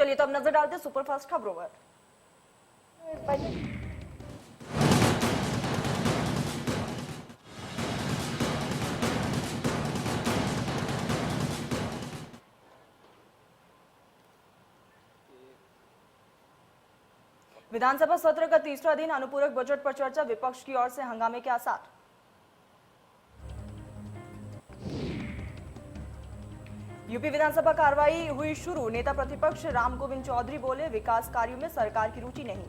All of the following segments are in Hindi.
चलिए तो अब नजर डालते हैं सुपरफास्ट खबरों पर। विधानसभा सत्र का तीसरा दिन अनुपूरक बजट पर चर्चा, विपक्ष की ओर से हंगामे के आसार। यूपी विधानसभा कार्रवाई हुई शुरू, नेता प्रतिपक्ष राम गोविंद चौधरी बोले विकास कार्यों में सरकार की रुचि नहीं।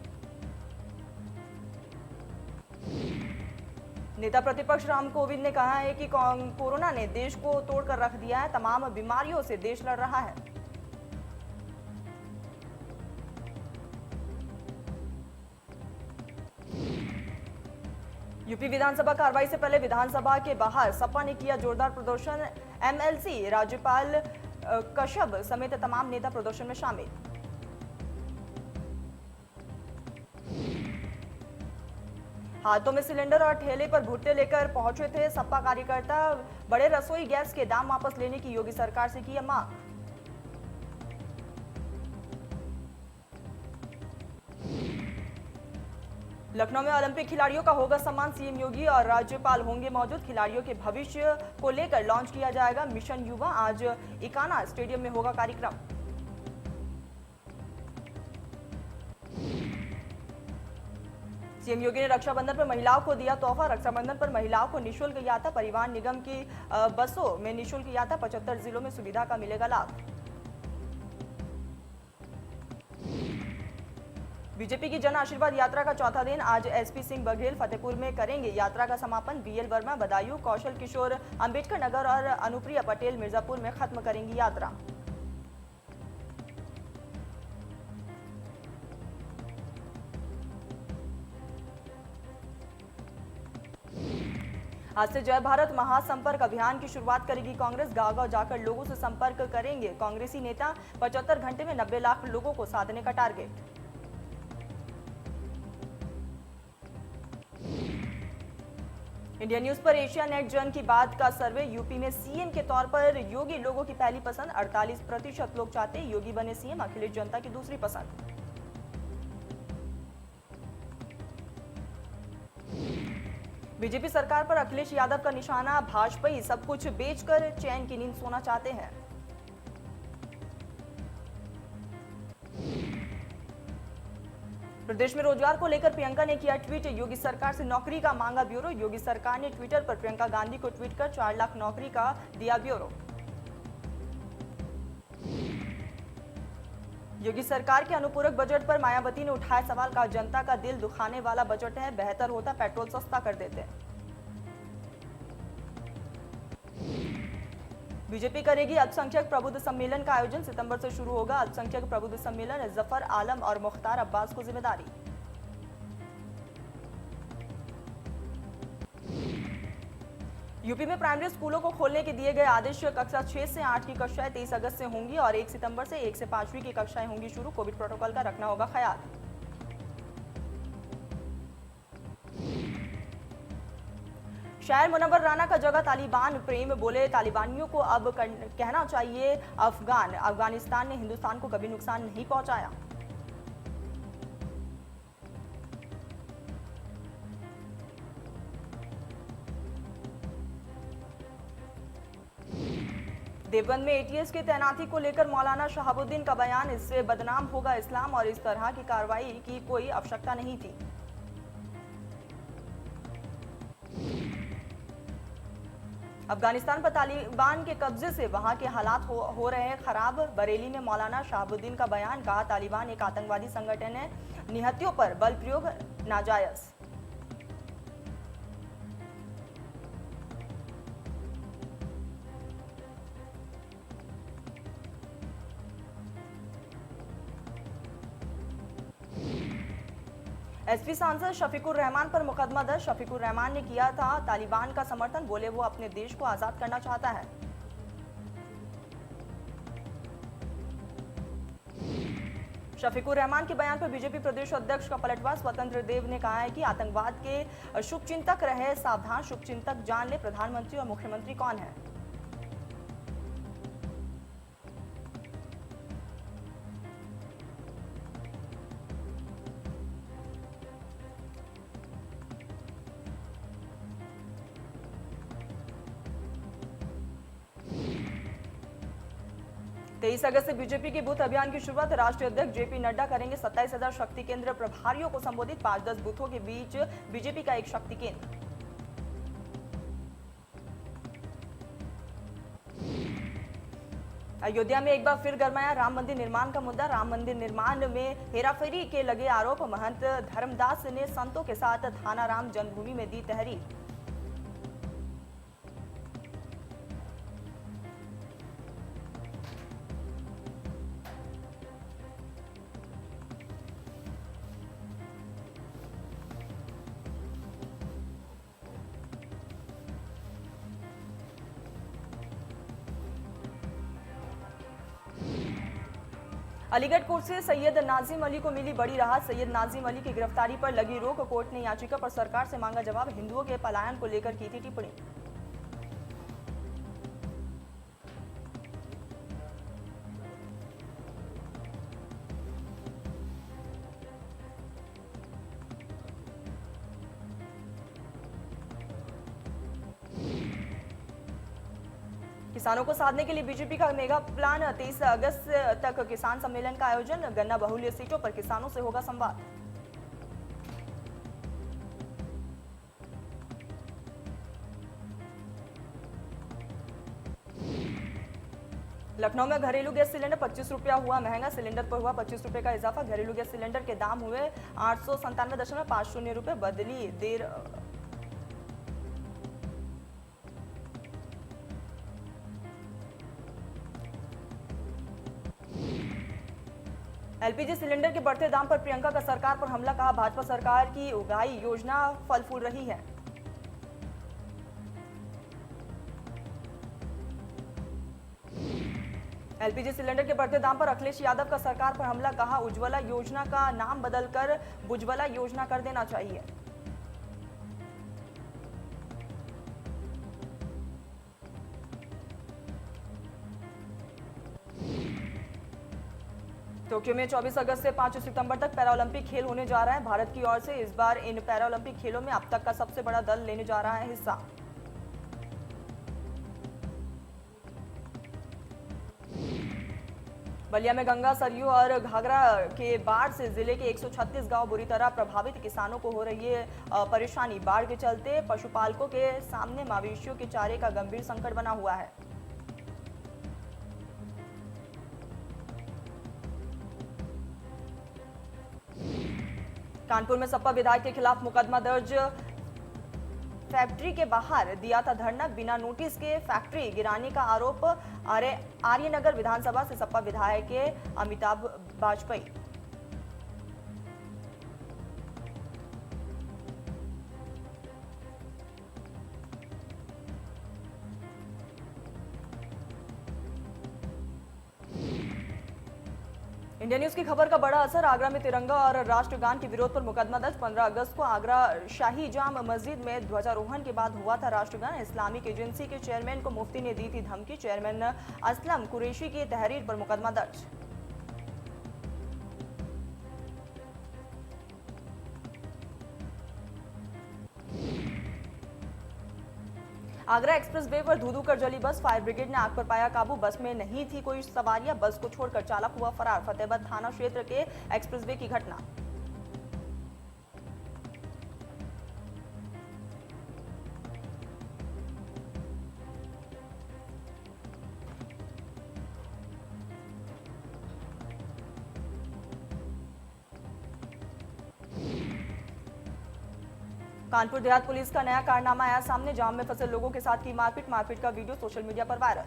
नेता प्रतिपक्ष राम गोविंद ने कहा है कि कोरोना ने देश को तोड़कर रख दिया है, तमाम बीमारियों से देश लड़ रहा है। यूपी विधानसभा कार्रवाई से पहले विधानसभा के बाहर सपा ने किया जोरदार प्रदर्शन, एमएलसी राज्यपाल कश्यप समेत तमाम नेता प्रदर्शन में शामिल। हाथों में सिलेंडर और ठेले पर भुट्टे लेकर पहुंचे थे सपा कार्यकर्ता, बड़े रसोई गैस के दाम वापस लेने की योगी सरकार से की मांग। लखनऊ में ओलंपिक खिलाड़ियों का होगा सम्मान, सीएम योगी और राज्यपाल होंगे मौजूद, खिलाड़ियों के भविष्य को लेकर लॉन्च किया जाएगा मिशन युवा, आज इकाना स्टेडियम में होगा कार्यक्रम। सीएम योगी ने रक्षाबंधन पर महिलाओं को दिया तोहफा, रक्षाबंधन पर महिलाओं को निःशुल्क यात्रा, परिवहन निगम की बसों में निःशुल्क यात्रा, 75 जिलों में सुविधा का मिलेगा लाभ। बीजेपी की जन आशीर्वाद यात्रा का चौथा दिन, आज एसपी सिंह बघेल फतेहपुर में करेंगे यात्रा का समापन, बीएल वर्मा, बदायूं, कौशल किशोर अंबेडकर नगर और अनुप्रिया पटेल मिर्जापुर में खत्म करेंगी यात्रा। आज से जय भारत महासंपर्क अभियान की शुरुआत करेगी कांग्रेस, गांव-गांव जाकर लोगों से संपर्क करेंगे कांग्रेसी नेता, 75 घंटे में 90 लाख लोगों को साधने का टारगेट। इंडिया न्यूज पर एशिया नेट जन की बात का सर्वे, यूपी में सीएम के तौर पर योगी लोगों की पहली पसंद, 48% लोग चाहते योगी बने सीएम, अखिलेश जनता की दूसरी पसंद। बीजेपी सरकार पर अखिलेश यादव का निशाना, भाजपा सब कुछ बेचकर चैन की नींद सोना चाहते हैं। प्रदेश में रोजगार को लेकर प्रियंका ने किया ट्वीट, योगी सरकार से नौकरी का मांगा ब्यूरो, योगी सरकार ने ट्विटर पर प्रियंका गांधी को ट्वीट कर 4 लाख नौकरी का दिया ब्यूरो। योगी सरकार के अनुपूरक बजट पर मायावती ने उठाया सवाल, का जनता का दिल दुखाने वाला बजट है, बेहतर होता पेट्रोल सस्ता कर देते। बीजेपी करेगी अल्पसंख्यक प्रबुद्ध सम्मेलन का आयोजन, सितंबर से शुरू होगा अल्पसंख्यक प्रबुद्ध सम्मेलन, जफर आलम और मुख्तार अब्बास को जिम्मेदारी। यूपी में प्राइमरी स्कूलों को खोलने के दिए गए आदेश, कक्षा 6 से 8 की कक्षाएं 23 अगस्त से होंगी और 1 सितंबर से 1 से 5वीं की कक्षाएं होंगी शुरू, कोविड प्रोटोकॉल का रखना होगा ख्याल। शायर मुनव्वर राना का जगह तालिबान प्रेम, बोले तालिबानियों को अब कहना चाहिए अफगानिस्तान ने हिंदुस्तान को कभी नुकसान नहीं पहुंचाया। देवबंद में एटीएस की तैनाती को लेकर मौलाना शहाबुद्दीन का बयान, इससे बदनाम होगा इस्लाम और इस तरह की कार्रवाई की कोई आवश्यकता नहीं थी। अफगानिस्तान पर तालिबान के कब्जे से वहां के हालात हो रहे हैं खराब, बरेली में मौलाना शहाबुद्दीन का बयान, कहा तालिबान एक आतंकवादी संगठन है, निहत्थियों पर बल प्रयोग नाजायज। एसपी सांसद शफीकुर रहमान पर मुकदमा दर्ज, शफीकुर रहमान ने किया था तालिबान का समर्थन, बोले वो अपने देश को आजाद करना चाहता है। शफीकुर रहमान के बयान पर बीजेपी प्रदेश अध्यक्ष का पलटवार, स्वतंत्र देव ने कहा है कि आतंकवाद के शुभचिंतक रहे सावधान, शुभचिंतक जान ले प्रधानमंत्री और मुख्यमंत्री कौन है। 23 अगस्त से बीजेपी के बूथ अभियान की शुरुआत। राष्ट्रीय अध्यक्ष जेपी नड्डा करेंगे 27,000 शक्ति केंद्र प्रभारियों को संबोधित। 5-10 बूथों के बीच बीजेपी का एक शक्ति केंद्र। अयोध्या में एक बार फिर गरमाया राम मंदिर निर्माण का मुद्दा। राम मंदिर निर्माण में हेराफेरी के लगे आरोप। महंत धर्मदास ने संतों के साथ थाना राम जन्मभूमि में दी तहरीर। अलीगढ़ कोर्ट से सैयद नाजिम अली को मिली बड़ी राहत। सैयद नाजिम अली की गिरफ्तारी पर लगी रोक। कोर्ट ने याचिका पर सरकार से मांगा जवाब। हिंदुओं के पलायन को लेकर की थी टिप्पणी। किसानों को साधने के लिए बीजेपी का मेगा प्लान। 23 अगस्त तक किसान सम्मेलन का आयोजन। गन्ना बहुल्य सीटों पर किसानों से होगा संवाद। लखनऊ में घरेलू गैस सिलेंडर 25 रुपया हुआ महंगा। सिलेंडर पर हुआ 25 रुपए का इजाफा। घरेलू गैस सिलेंडर के दाम हुए 897.50 रुपए। बदली देर। एलपीजी सिलेंडर के बढ़ते दाम पर प्रियंका का सरकार पर हमला। कहा भाजपा सरकार की उगाई योजना फल फूल रही है। एलपीजी सिलेंडर के बढ़ते दाम पर अखिलेश यादव का सरकार पर हमला। कहा उज्ज्वला योजना का नाम बदलकर बुज्ज्वला योजना कर देना चाहिए। टोक्यो में 24 अगस्त से 5 सितंबर तक पैरालंपिक खेल होने जा रहा है। भारत की ओर से इस बार इन पैरालंपिक खेलों में अब तक का सबसे बड़ा दल लेने जा रहा है हिस्सा। बलिया में गंगा, सरयू और घाघरा के बाढ़ से जिले के 136 गांव बुरी तरह प्रभावित। किसानों को हो रही है परेशानी। बाढ़ के चलते पशुपालकों के सामने मवेशियों के चारे का गंभीर संकट बना हुआ है। कानपुर में सपा विधायक के खिलाफ मुकदमा दर्ज। फैक्ट्री के बाहर दिया था धरना। बिना नोटिस के फैक्ट्री गिराने का आरोप। आर्यनगर विधानसभा से सपा विधायक के अमिताभ वाजपेयी। इंडिया न्यूज की खबर का बड़ा असर। आगरा में तिरंगा और राष्ट्रगान के विरोध पर मुकदमा दर्ज। 15 अगस्त को आगरा शाही जाम मस्जिद में ध्वजारोहण के बाद हुआ था राष्ट्रगान। इस्लामिक एजेंसी के चेयरमैन को मुफ्ती ने दी थी धमकी। चेयरमैन असलम कुरैशी की तहरीर पर मुकदमा दर्ज। आगरा एक्सप्रेस वे पर धू-धू कर जली बस। फायर ब्रिगेड ने आग पर पाया काबू। बस में नहीं थी कोई सवारियां। बस को छोड़कर चालक हुआ फरार। फतेहबाद थाना क्षेत्र के एक्सप्रेस वे की घटना। कानपुर देहात पुलिस का नया कारनामा आया सामने। जाम में फंसे लोगों के साथ की मारपीट। मारपीट का वीडियो सोशल मीडिया पर वायरल।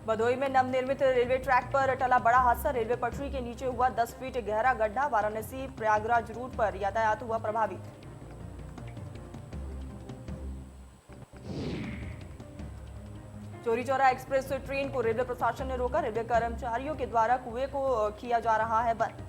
भदोही में नवनिर्मित रेलवे ट्रैक पर टला बड़ा हादसा। रेलवे पटरी के नीचे हुआ 10 फीट गहरा गड्ढा। वाराणसी प्रयागराज रूट पर यातायात हुआ प्रभावित। चौरी चौरा एक्सप्रेस ट्रेन को रेलवे प्रशासन ने रोका। रेलवे कर्मचारियों के द्वारा कुएं को किया जा रहा है बंद।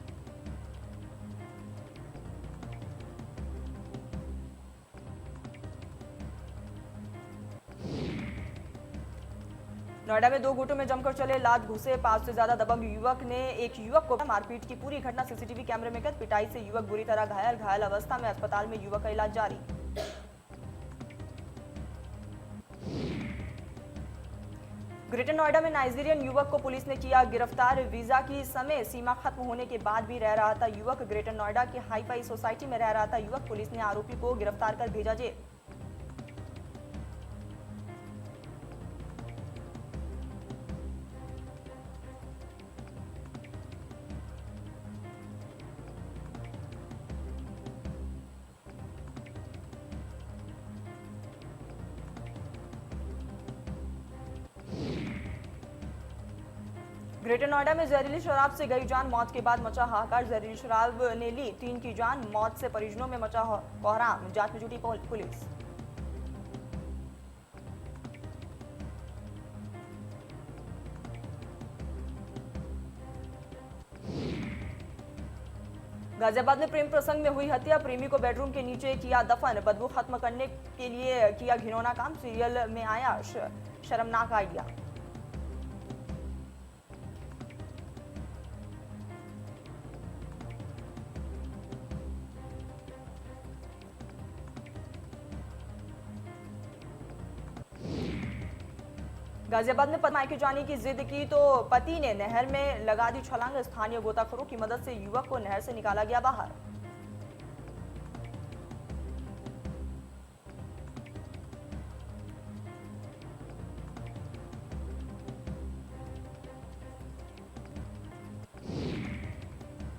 नोएडा में दो गुटों में जमकर चले लात घुसे 5 से ज्यादा दबंग युवक ने एक युवक को मारपीट की पूरी घटना सीसीटीवी कैमरे में कैद। पिटाई से युवक बुरी तरह घायल अवस्था में अस्पताल में युवक का इलाज जारी। ग्रेटर नोएडा में नाइजीरियन युवक को पुलिस ने किया गिरफ्तार। वीजा की समय सीमा खत्म होने के बाद भी रह रहा था युवक। ग्रेटर नोएडा की हाईफाई सोसाइटी में रह रहा था युवक। पुलिस ने आरोपी को गिरफ्तार कर भेजा जेल। ग्रेटर नोएडा में जहरीली शराब से गई जान, मौत के बाद मचा हाहाकार। जहरीली शराब ने ली 3 की जान, मौत से परिजनों में मचा कोहराम। जांच में जुटी पुलिस। गाजियाबाद में प्रेम प्रसंग में हुई हत्या। प्रेमी को बेडरूम के नीचे किया दफन। बदबू खत्म करने के लिए किया घिनौना काम। सीरियल में आया शर्मनाक आइडिया। गाजियाबाद में पति मायके जाने की जिद की तो पति ने नहर में लगा दी छलांग। स्थानीय गोताखोरों की मदद से युवक को नहर से निकाला गया बाहर।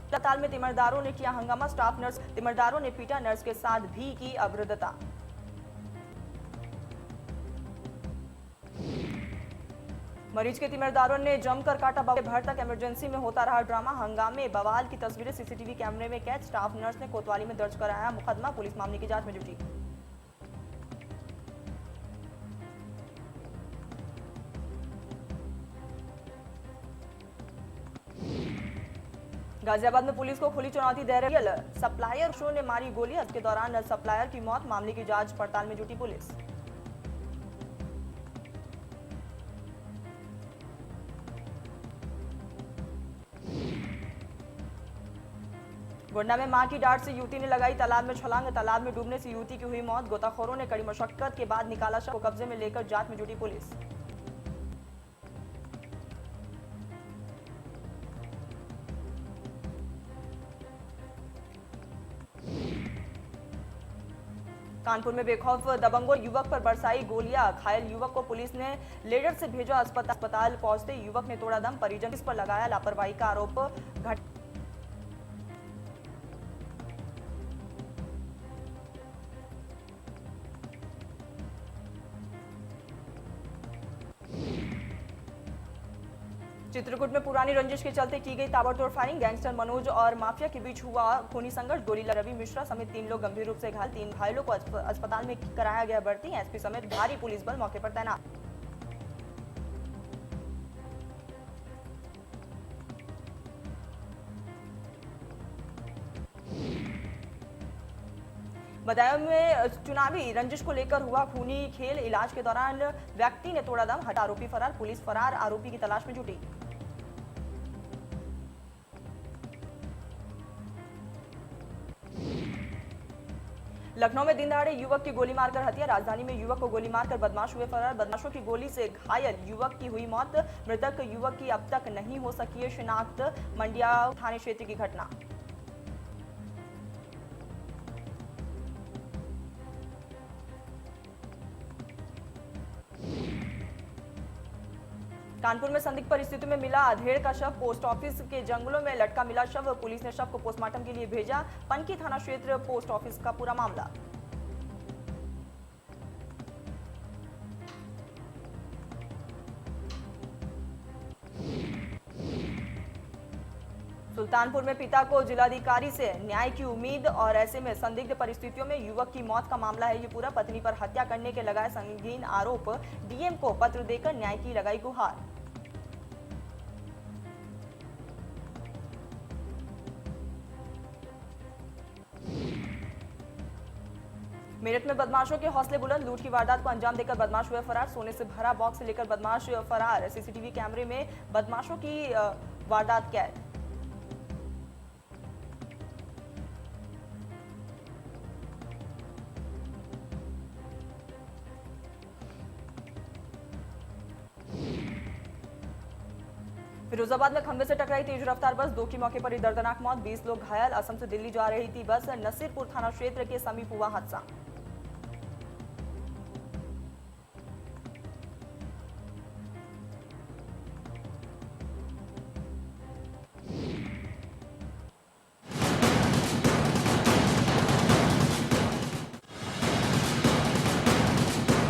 अस्पताल में तिमरदारों ने किया हंगामा। स्टाफ नर्स तिमरदारों ने पीटा, नर्स के साथ भी की अभद्रता। मरीज के तिमरदारों ने जमकर काटा। भर तक इमरजेंसी में होता रहा ड्रामा। हंगामे बवाल की तस्वीरें सीसीटीवी कैमरे में कैद। स्टाफ नर्स ने कोतवाली में दर्ज कराया मुकदमा। पुलिस मामले की जांच में जुटी। गाजियाबाद में पुलिस को खुली चुनौती दे रही सप्लायर शो ने मारी गोली। इसके दौरान सप्लायर की मौत। मामले की जांच पड़ताल में जुटी पुलिस। गोंडा में मां की डांट से युवती ने लगाई तालाब में छलांग। तालाब में डूबने से युवती की हुई मौत। गोताखोरों ने कड़ी मशक्कत के बाद निकाला शव को कब्जे में लेकर जांच में जुटी पुलिस। कानपुर में बेखौफ दबंगों युवक पर बरसाई गोलियां। घायल युवक को पुलिस ने लेडर से भेजा अस्पताल। पहुंचते युवक ने तोड़ा दम। परिजन इस पर लगाया लापरवाही का आरोप। चित्रकूट में पुरानी रंजिश के चलते की गई ताबड़तोड़ फायरिंग। गैंगस्टर मनोज और माफिया के बीच हुआ खूनी संघर्ष। गोली रवि मिश्रा समेत 3 लोग गंभीर रूप से घायल। 3 घायलों को अस्पताल में कराया गया भर्ती। एसपी समेत भारी पुलिस बल मौके पर तैनात। बदायूं में चुनावी रंजिश को लेकर हुआ खूनी खेल। इलाज के दौरान व्यक्ति ने तोड़ा दम। हटा आरोपी फरार। पुलिस फरार आरोपी की तलाश में जुटी। लखनऊ में दिन दहाड़े युवक की गोली मारकर हत्या। राजधानी में युवक को गोली मारकर बदमाश हुए फरार। बदमाशों की गोली से घायल युवक की हुई मौत। मृतक युवक की अब तक नहीं हो सकी है शिनाख्त। मंडिया थाने क्षेत्र की घटना। कानपुर में संदिग्ध परिस्थितियों में मिला अधेड़ का शव। पोस्ट ऑफिस के जंगलों में लटका मिला शव। पुलिस ने शव को पोस्टमार्टम के लिए भेजा। पनकी थाना क्षेत्र पोस्ट ऑफिस का पूरा मामला। सुल्तानपुर में पिता को जिलाधिकारी से न्याय की उम्मीद और ऐसे में संदिग्ध परिस्थितियों में युवक की मौत का मामला है ये पूरा। पत्नी पर हत्या करने के लगाए संगीन आरोप। डीएम को पत्र देकर न्याय की लगाई गुहार। मेरठ में बदमाशों के हौसले बुलंद, लूट की वारदात को अंजाम देकर बदमाश हुए फरार। सोने से भरा बॉक्स से लेकर बदमाश फरार। सीसीटीवी कैमरे में बदमाशों की वारदात कैद। फिरोजाबाद में खंभे से टकराई तेज रफ्तार बस, 2 की मौके पर ही दर्दनाक मौत, 20 लोग घायल। असम से दिल्ली जा रही थी बस, नसीरपुर थाना क्षेत्र के समीप हुआ हादसा।